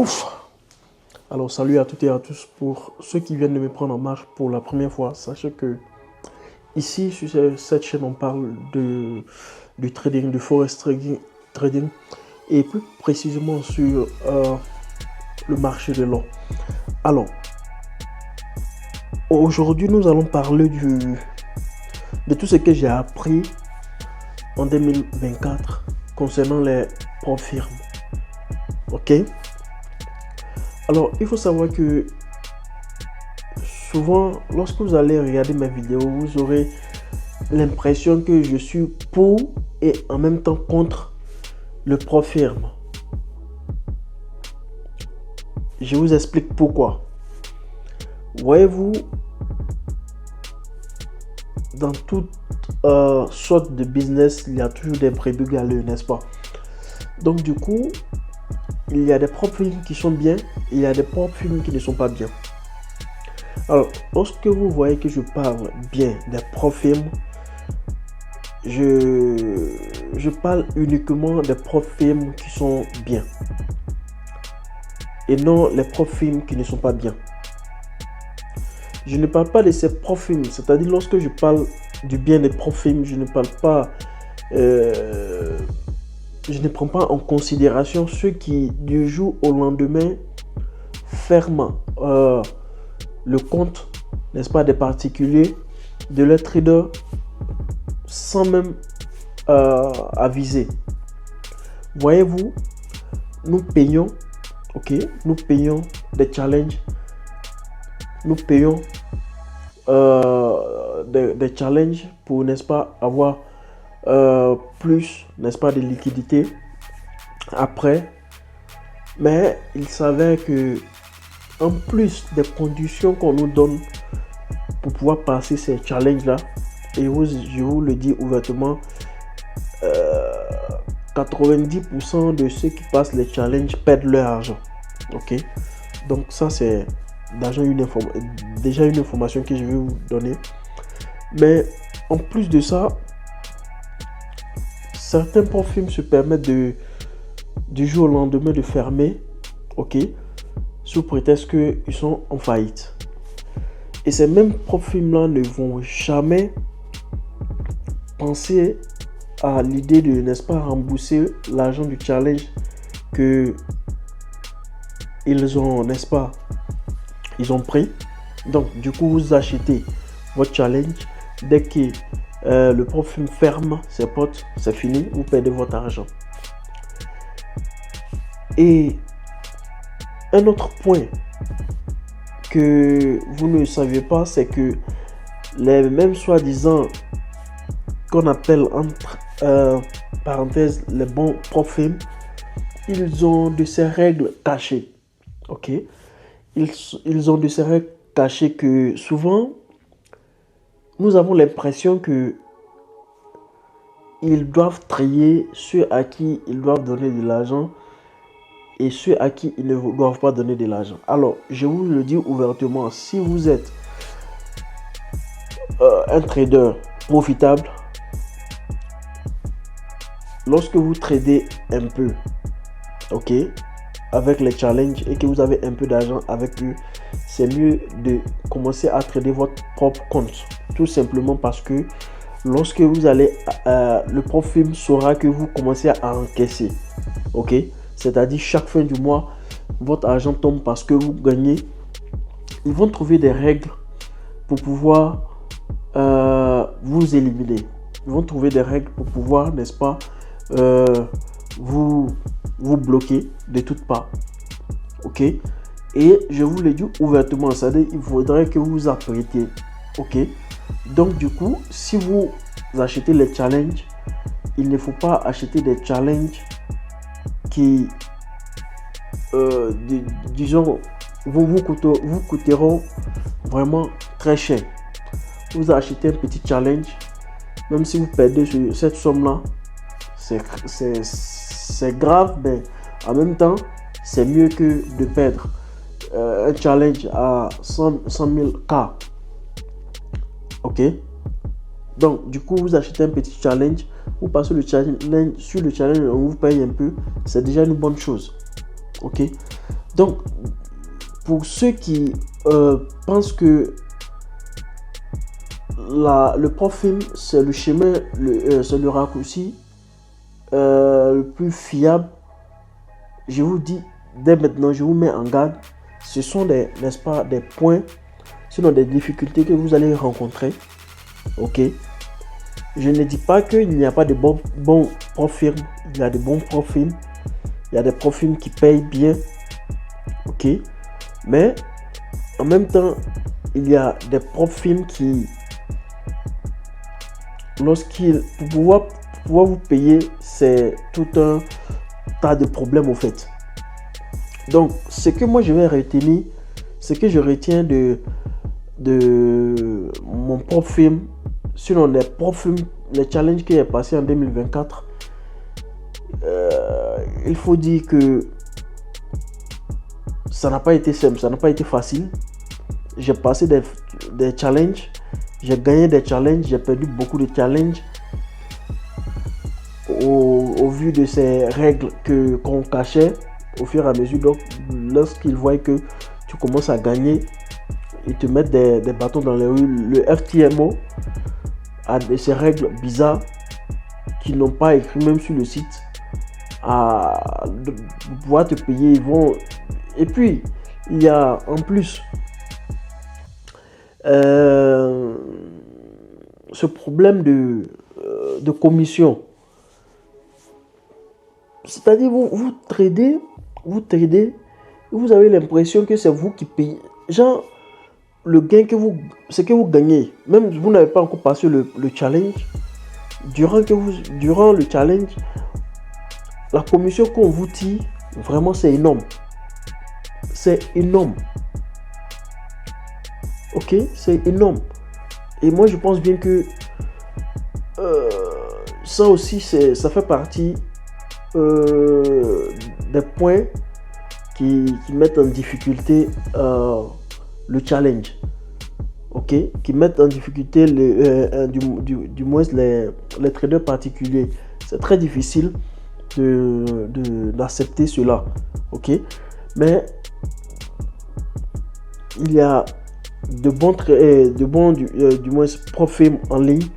Ouf. Alors salut à toutes et à tous. Pour ceux qui viennent de me prendre en marche pour la première fois, sachez que ici sur cette chaîne on parle du trading, du forex trading et plus précisément sur le marché de l'or. Alors aujourd'hui nous allons parler de tout ce que j'ai appris en 2024 concernant les prop firmes. Ok. Alors, il faut savoir que souvent, lorsque vous allez regarder mes vidéos, vous aurez l'impression que je suis pour et en même temps contre le prop firme. Je vous explique pourquoi. Voyez-vous, dans toute sorte de business, il y a toujours des brebis galeux, n'est-ce pas? Donc du coup, il y a des prop firmes qui sont bien, il y a des prop firmes qui ne sont pas bien. Alors, lorsque vous voyez que je parle bien des prop firmes, je parle uniquement des prop firmes qui sont bien et non les prop firmes qui ne sont pas bien. Je ne parle pas de ces prop firmes, c'est-à-dire lorsque je parle du bien des prop firmes, je ne parle pas je ne prends pas en considération ceux qui, du jour au lendemain, ferment le compte, n'est-ce pas, des particuliers, de leurs traders, sans même aviser. Voyez-vous, nous payons, ok, nous payons des challenges, nous payons des challenges pour, n'est-ce pas, avoir plus, n'est-ce pas, de liquidité après. Mais il s'avère que en plus des conditions qu'on nous donne pour pouvoir passer ces challenges là, et je vous le dis ouvertement, 90% de ceux qui passent les challenges perdent leur argent. Ok, donc ça c'est déjà une information que je vais vous donner. Mais en plus de ça, certains prop firmes se permettent du jour au lendemain de fermer, ok, sous prétexte qu'ils sont en faillite. Et ces mêmes prop firmes là ne vont jamais penser à l'idée de, n'est-ce pas, rembourser l'argent du challenge que ils ont, n'est-ce pas, ils ont pris. Donc du coup vous achetez votre challenge, dès que le prop firme ferme ses portes, c'est fini, vous perdez votre argent. Et un autre point que vous ne saviez pas, c'est que les mêmes soi-disant qu'on appelle entre parenthèses les bons prop firmes, ils ont de ces règles cachées. Ok, ils ont de ces règles cachées que souvent nous avons l'impression que ils doivent trier ceux à qui ils doivent donner de l'argent et ceux à qui ils ne doivent pas donner de l'argent. Alors, je vous le dis ouvertement, si vous êtes un trader profitable, lorsque vous tradez un peu, ok, avec les challenges et que vous avez un peu d'argent avec eux, c'est mieux de commencer à trader votre propre compte. Tout simplement parce que lorsque vous allez, le prop firme saura que vous commencez à encaisser. Ok, c'est-à-dire chaque fin du mois, votre argent tombe parce que vous gagnez. Ils vont trouver des règles pour pouvoir vous éliminer. Ils vont trouver des règles pour pouvoir, n'est-ce pas, vous bloquer de toutes parts. Ok, et je vous le dis ouvertement, c'est-à-dire il faudrait que vous vous apprêtiez. Ok, donc du coup, si vous achetez les challenges, il ne faut pas acheter des challenges qui disons vous coûteront vraiment très cher. Vous achetez un petit challenge, même si vous perdez sur cette somme là, c'est grave, mais en même temps c'est mieux que de perdre un challenge à 100 000 K. Ok, donc du coup vous achetez un petit challenge, vous passez sur le challenge, on vous paye un peu, c'est déjà une bonne chose. Ok, Donc, pour ceux qui pensent que le profil c'est le chemin, c'est le raccourci le plus fiable, je vous dis dès maintenant, je vous mets en garde. Ce sont n'est-ce pas, des points, ce sont des difficultés que vous allez rencontrer. Ok, je ne dis pas qu'il n'y a pas de bons profils. Il y a de bons profils, il y a des profils qui payent bien. Ok, mais en même temps, il y a des profils qui, pour pouvoir vous payer, c'est tout un tas de problèmes au fait. Donc, ce que moi je vais retenir, ce que je retiens de mon propre film, sinon les propres films, les challenges qui est passé en 2024, il faut dire que ça n'a pas été simple, ça n'a pas été facile. J'ai passé des challenges, j'ai gagné des challenges, j'ai perdu beaucoup de challenges au vu de ces règles qu'on cachait au fur et à mesure. Donc, lorsqu'ils voient que tu commences à gagner, ils te mettent des bâtons dans les roues. Le FTMO a ces règles bizarres qu'ils n'ont pas écrit même sur le site. De pouvoir te payer, ils vont. Et puis, il y a en plus ce problème de commission. C'est-à-dire, vous tradez, vous avez l'impression que c'est vous qui payez. Genre, le gain ce que vous gagnez, même si vous n'avez pas encore passé le challenge, durant le challenge, la commission qu'on vous tire, vraiment c'est énorme. C'est énorme. Ok, c'est énorme. Et moi je pense bien que ça aussi, ça fait partie des points qui mettent en difficulté le challenge. Ok, qui mettent en difficulté du moins les traders particuliers. C'est très difficile d'accepter cela. Ok, mais il y a de bons du moins profils en ligne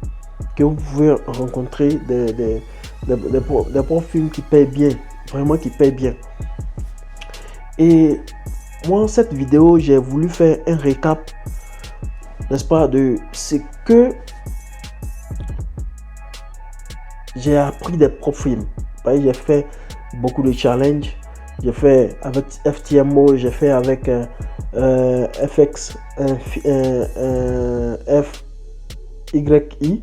que vous pouvez rencontrer, des profils qui payent bien, vraiment qui payent bien. Et moi, dans cette vidéo, j'ai voulu faire un récap, n'est-ce pas, de ce que j'ai appris des profils. J'ai fait beaucoup de challenges. J'ai fait avec FTMO, j'ai fait avec FX, FYI.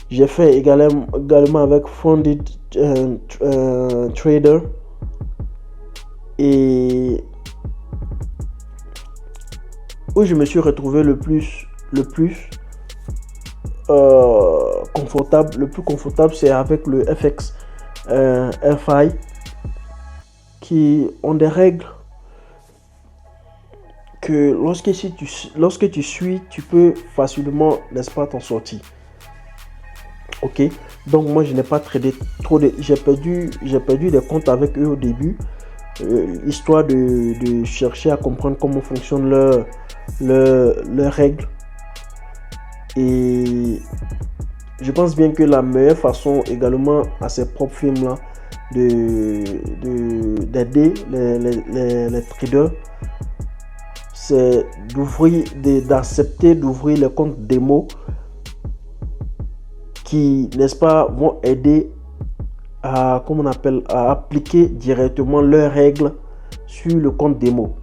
J'ai fait également avec Funded Trader. Et où je me suis retrouvé le plus confortable, c'est avec le FX FI, qui ont des règles que lorsque tu suis, tu peux facilement, n'est-ce pas, t'en sortir. Ok, donc moi je n'ai pas tradé trop j'ai perdu des comptes avec eux au début, histoire de chercher à comprendre comment fonctionnent leurs règles. Et je pense bien que la meilleure façon également à ces propres films là d'aider les traders, c'est d'accepter d'ouvrir les comptes démo qui, n'est-ce pas, vont aider à appliquer directement leurs règles sur le compte démo.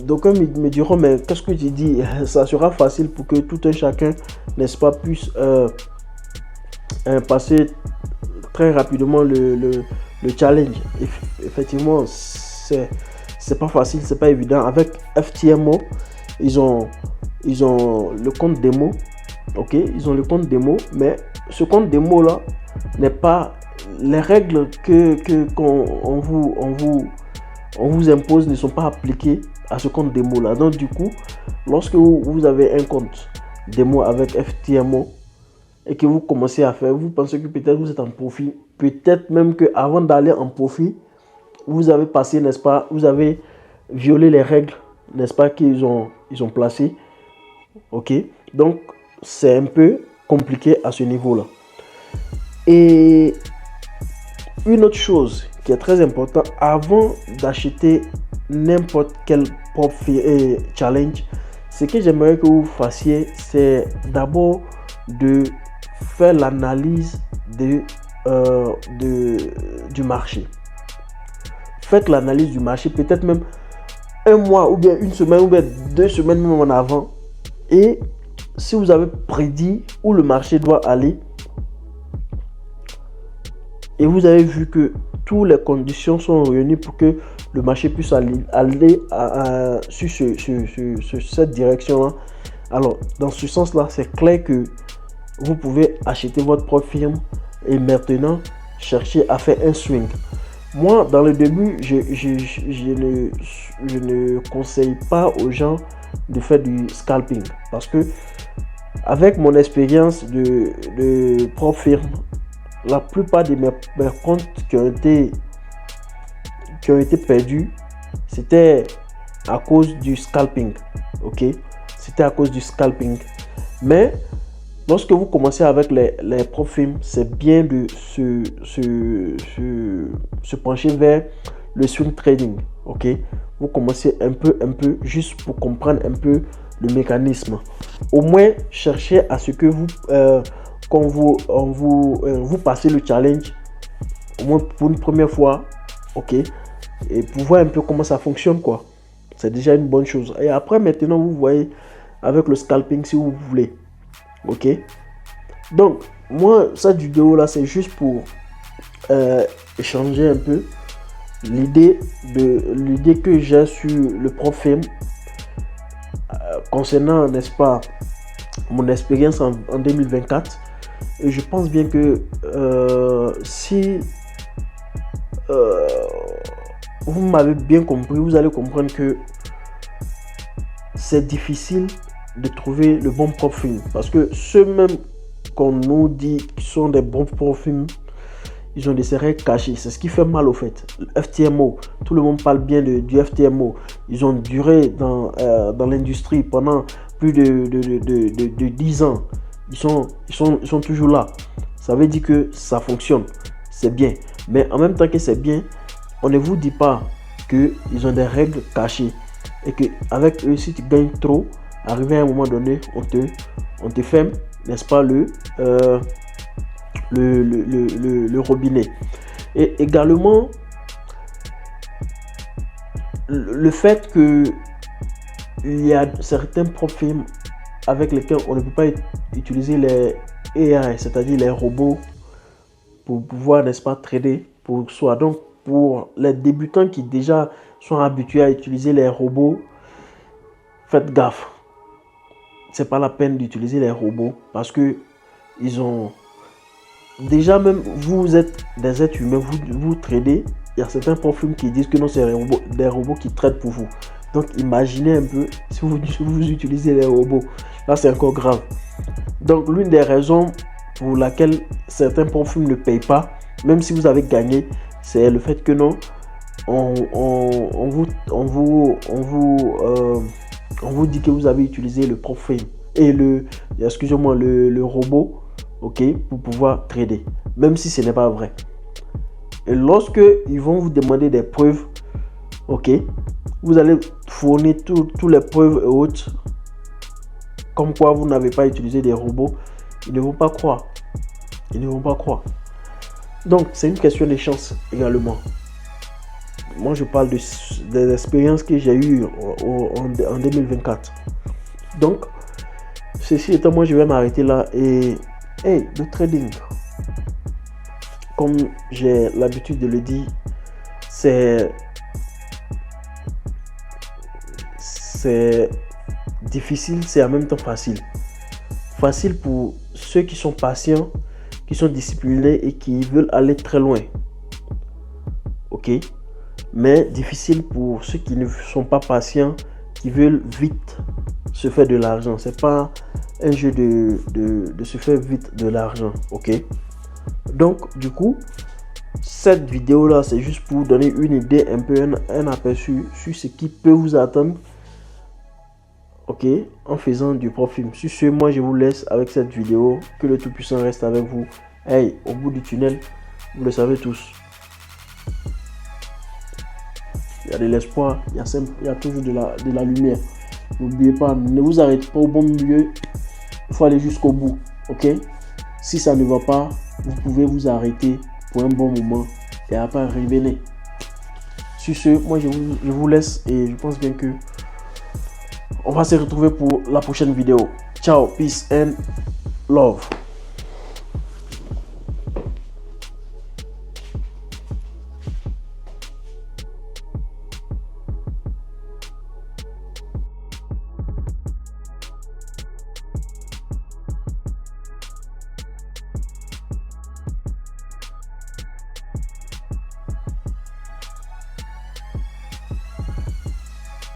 Donc ils me diront, mais qu'est-ce que tu dis? Ça sera facile pour que tout un chacun, n'est-ce pas, puisse passer très rapidement le challenge. Effectivement, c'est pas facile, c'est pas évident. Avec FTMO, ils ont le compte démo. Ok, ils ont le compte démo, mais ce compte démo là n'est pas, les règles qu'on vous impose ne sont pas appliquées à ce compte démo là. Donc du coup, lorsque vous avez un compte démo avec FTMO et que vous commencez à faire, vous pensez que peut-être vous êtes en profit, peut-être même que avant d'aller en profit, vous avez passé, n'est-ce pas, vous avez violé les règles, n'est-ce pas, ils ont placées. Ok, donc c'est un peu compliqué à ce niveau-là. Et une autre chose qui est très importante, avant d'acheter n'importe quel prop challenge, ce que j'aimerais que vous fassiez, c'est d'abord de faire l'analyse du marché. Faites l'analyse du marché, peut-être même un mois ou bien une semaine ou bien 2 semaines même en avant. Et si vous avez prédit où le marché doit aller et vous avez vu que toutes les conditions sont réunies pour que le marché puisse aller sur cette direction-là, alors dans ce sens-là, c'est clair que vous pouvez acheter votre propre firme et maintenant chercher à faire un swing. Moi, dans le début, je ne conseille pas aux gens de faire du scalping parce que avec mon expérience de propre firme, la plupart de mes comptes qui ont été perdus, c'était à cause du scalping. Ok, c'était à cause du scalping. Mais lorsque vous commencez avec les propres firmes, c'est bien de se pencher vers le swing trading. Ok, vous commencez un peu juste pour comprendre un peu le mécanisme. Au moins cherchez à ce que vous quand vous passez le challenge au moins pour une première fois, ok, et pour voir un peu comment ça fonctionne, quoi. C'est déjà une bonne chose. Et après, maintenant, vous voyez avec le scalping si vous voulez, ok. Donc moi, cette vidéo là, c'est juste pour échanger un peu l'idée que j'ai sur le propre firme concernant, n'est-ce pas, mon expérience en 2024. Et je pense bien que si vous m'avez bien compris, vous allez comprendre que c'est difficile de trouver le bon propre firme, parce que ceux même qu'on nous dit qui sont des bons propres firmes, ils ont des serrés cachés. C'est ce qui fait mal au fait. Le FTMO, tout le monde parle bien du FTMO. Ils ont duré dans l'industrie pendant plus de 10 ans. Ils sont toujours là. Ça veut dire que ça fonctionne. C'est bien. Mais en même temps que c'est bien, on ne vous dit pas qu'ils ont des règles cachées. Et qu'avec eux, si tu gagnes trop, arrivé à un moment donné, on te ferme, n'est-ce pas, le robinet. Et également le fait que il y a certains propres firmes avec lesquels on ne peut pas utiliser les AI, c'est-à-dire les robots, pour pouvoir, n'est-ce pas, trader pour soi. Donc pour les débutants qui déjà sont habitués à utiliser les robots, faites gaffe. C'est pas la peine d'utiliser les robots parce que ils ont déjà, même vous êtes des êtres humains, vous tradez. Il y a certains profils qui disent que non, c'est des robots qui traitent pour vous. Donc imaginez un peu si vous utilisez les robots. Là, c'est encore grave. Donc l'une des raisons pour laquelle certains profils ne payent pas, même si vous avez gagné, c'est le fait que non, on vous dit que vous avez utilisé le profil et le robot, ok, pour pouvoir trader, même si ce n'est pas vrai. Et lorsque ils vont vous demander des preuves, ok, vous allez fournir toutes les preuves et autres, comme quoi vous n'avez pas utilisé des robots. Ils ne vont pas croire. Ils ne vont pas croire. Donc c'est une question de chance également. Moi je parle des expériences que j'ai eues en 2024. Donc ceci étant, moi je vais m'arrêter là. Et le trading, comme j'ai l'habitude de le dire, c'est difficile, c'est en même temps facile. Facile pour ceux qui sont patients, qui sont disciplinés et qui veulent aller très loin. Ok? Mais difficile pour ceux qui ne sont pas patients, qui veulent vite se faire de l'argent. C'est pas un jeu de se faire vite de l'argent. Ok? Donc, du coup, cette vidéo là, c'est juste pour vous donner une idée, un peu un aperçu sur ce qui peut vous attendre, ok, en faisant du propre film. Sur ce, moi je vous laisse avec cette vidéo. Que le Tout-Puissant reste avec vous. Hey, au bout du tunnel, vous le savez tous, il y a de l'espoir, il y a toujours de la lumière. N'oubliez pas, ne vous arrêtez pas au bon milieu, il faut aller jusqu'au bout, ok. Si ça ne va pas, vous pouvez vous arrêter pour un bon moment et après revenir. Sur ce, moi je vous laisse et je pense bien que on va se retrouver pour la prochaine vidéo. Ciao, peace and love.